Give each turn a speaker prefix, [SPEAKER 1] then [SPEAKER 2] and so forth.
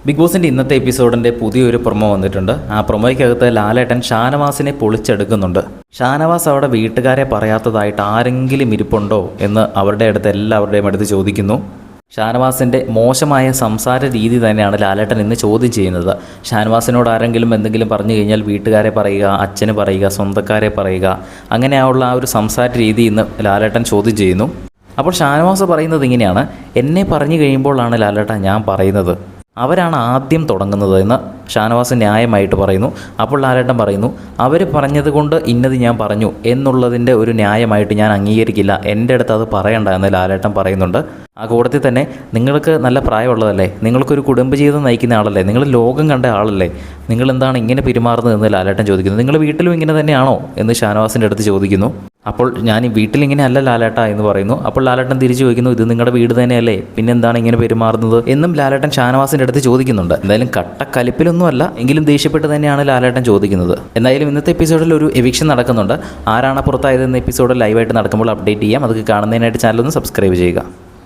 [SPEAKER 1] Big ബോസിൻ്റെ ഇന്നത്തെ എപ്പിസോഡിൻ്റെ പുതിയൊരു പ്രൊമോ വന്നിട്ടുണ്ട്. ആ പ്രൊമോയ്ക്കകത്ത് ലാലേട്ടൻ ഷാനവാസിനെ പൊളിച്ചെടുക്കുന്നുണ്ട്. ഷാനവാസ് അവിടെ വീട്ടുകാരെ പറയാത്തതായിട്ട് ആരെങ്കിലും ഇരിപ്പുണ്ടോ എന്ന് അവരുടെ അടുത്ത് എല്ലാവരുടെയും അടുത്ത് ചോദിക്കുന്നു. ഷാനവാസിൻ്റെ മോശമായ സംസാര രീതി തന്നെയാണ് ലാലേട്ടൻ ഇന്ന് ചോദ്യം ചെയ്യുന്നത്. ഷാനവാസിനോട് ആരെങ്കിലും എന്തെങ്കിലും പറഞ്ഞു കഴിഞ്ഞാൽ വീട്ടുകാരെ പറയുക, അച്ഛന് പറയുക, സ്വന്തക്കാരെ പറയുക, അങ്ങനെയുള്ള ആ ഒരു സംസാര രീതി ഇന്ന് ലാലേട്ടൻ ചോദ്യം ചെയ്യുന്നു. അപ്പോൾ ഷാനവാസ് പറയുന്നത് ഇങ്ങനെയാണ്: എന്നെ പറഞ്ഞു കഴിയുമ്പോഴാണ് ലാലേട്ടൻ ഞാൻ പറയുന്നത്, അവരാണ് ആദ്യം തുടങ്ങുന്നത് എന്ന് ഷാനവാസ് ന്യായമായിട്ട് പറയുന്നു. അപ്പോൾ ലാലേട്ടൻ പറയുന്നു, അവർ പറഞ്ഞത് കൊണ്ട് ഇന്നത് ഞാൻ പറഞ്ഞു എന്നുള്ളതിൻ്റെ ഒരു ന്യായമായിട്ട് ഞാൻ അംഗീകരിക്കില്ല, എൻ്റെ അടുത്ത് അത് പറയണ്ട എന്ന് ലാലേട്ടൻ പറയുന്നുണ്ട്. ആ കൂട്ടത്തിൽ തന്നെ നിങ്ങൾക്ക് നല്ല പ്രായമുള്ളതല്ലേ, നിങ്ങൾക്കൊരു കുടുംബജീവിതം നയിക്കുന്ന ആളല്ലേ, നിങ്ങൾ ലോകം കണ്ട ആളല്ലേ, നിങ്ങൾ എന്താണ് ഇങ്ങനെ പെരുമാറുന്നതെന്ന് ലാലേട്ടൻ ചോദിക്കുന്നു. നിങ്ങൾ വീട്ടിലും ഇങ്ങനെ തന്നെയാണോ എന്ന് ഷാനവാസിൻ്റെ അടുത്ത് ചോദിക്കുന്നു. അപ്പോൾ ഞാൻ വീട്ടിലിങ്ങനെ അല്ല ലാലേട്ട എന്ന് പറയുന്നു. അപ്പോൾ ലാലേട്ടൻ തിരിച്ചു ചോദിക്കുന്നു, ഇത് നിങ്ങളുടെ വീട് തന്നെയല്ലേ, പിന്നെന്താണ് ഇങ്ങനെ പെരുമാറുന്നത് എന്നും ലാലേട്ടൻ ഷാനവാസിൻ്റെ അടുത്ത് ചോദിക്കുന്നുണ്ട്. എന്തായാലും കട്ടക്കലിപ്പിലൊന്നും അല്ല, എങ്കിലും ദേഷ്യപ്പെട്ട് തന്നെയാണ് ലാലേട്ടൻ ചോദിക്കുന്നത്. എന്തായാലും ഇന്നത്തെ എപ്പിസോഡിൽ ഒരു എവിക്ഷൻ നടക്കുന്നുണ്ട്. ആരാണ് പുറത്തായതെന്ന എപ്പിസോഡ് ലൈവായിട്ട് നടക്കുമ്പോൾ അപ്ഡേറ്റ് ചെയ്യാം. അതൊക്കെ കാണുന്നതിനായിട്ട് ചാനലൊന്ന് സബ്സ്ക്രൈബ് ചെയ്യുക.